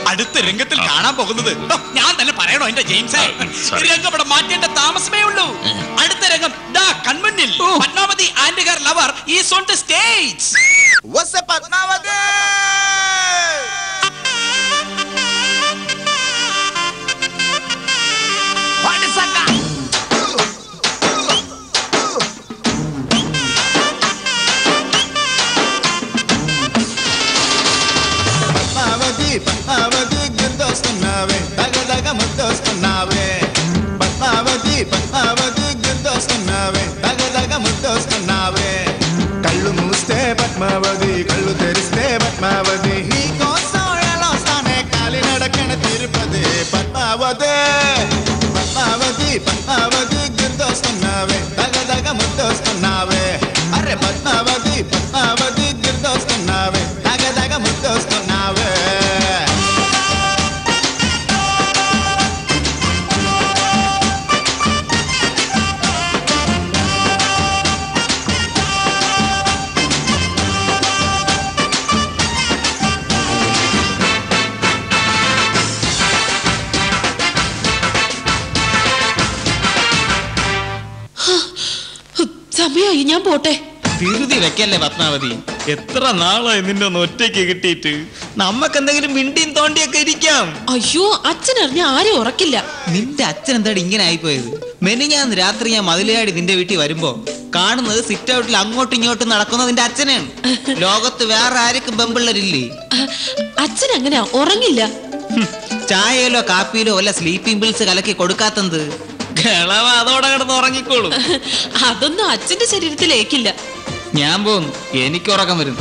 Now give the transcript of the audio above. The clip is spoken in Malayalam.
അടുത്ത രംഗത്തിൽ കാണാൻ പോകുന്നത് ഞാൻ തന്നെ പറയണോ എന്റെ ജെയിംസേ? രംഗം ഇവിടെ മാറ്റേണ്ട താമസമേ ഉള്ളൂ. അടുത്ത രംഗം ദാ കൺമുന്നിൽ. Padmavati and her lover is on the stage. What's up Padmavati? What is that? Padmavati గుర్తొస్తున్నావే తగదగ ముద్దొస్తున్నావే పద్మావతి గుర్తొస్తున్నావే తగదగ ముద్దొస్తున్నావే కళ్ళు మూస్తే పద్మావతి కళ్ళు తెరిస్తే పద్మావతి నీకోసం ఎలాస్తానే కాలి నడకన తిరుపతి పద్మావతి గుర్తొస్తున్నావే తగదగ ముద్దొస్తున్నావే అరే పద్మావతి గుర్తొస్తున్నావే తగదగ ముద్దొస్తున్నావే സമയമായി, ഞാൻ പോട്ടെ. ധൃതി വെക്കല്ലേ പത്മാവതി. എത്ര നാളായി നിന്നെ ഒന്ന് ഒറ്റയ്ക്ക് കിട്ടിയിട്ട്. നമ്മക്ക് എന്തെങ്കിലും വിണ്ടിയും തോണ്ടിയൊക്കെ ഇരിക്കാം. അയ്യോ, അച്ഛൻ അറിഞ്ഞ ആരും ഉറക്കില്ല. നിന്റെ അച്ഛൻ എന്താടി ഇങ്ങനെ ആയിപ്പോയത്? മെനിഞ്ഞാന്ന് രാത്രി ഞാൻ മതിലുകാടി നിന്റെ വീട്ടിൽ വരുമ്പോ കാണുന്നത് സിറ്റ് ഔട്ടിൽ അങ്ങോട്ടും ഇങ്ങോട്ടും നടക്കുന്നത് നിന്റെ അച്ഛനാണ്. ലോകത്ത് വേറെ ആർക്കും പെമ്പിള്ളരില്ലേ? അച്ഛൻ അങ്ങനെ ഉറങ്ങില്ല. ചായയിലോ കാപ്പിയിലോ വല്ല സ്ലീപ്പിംഗ് പിൽസ് കലക്കി കൊടുക്കാത്തത് കിളവ അതോടെ കിടന്ന് ഉറങ്ങിക്കോളും. അതൊന്നും അച്ഛന്റെ ശരീരത്തിലേക്കില്ല. ഞാൻ പോന്നു, എനിക്ക് ഉറക്കം വരും.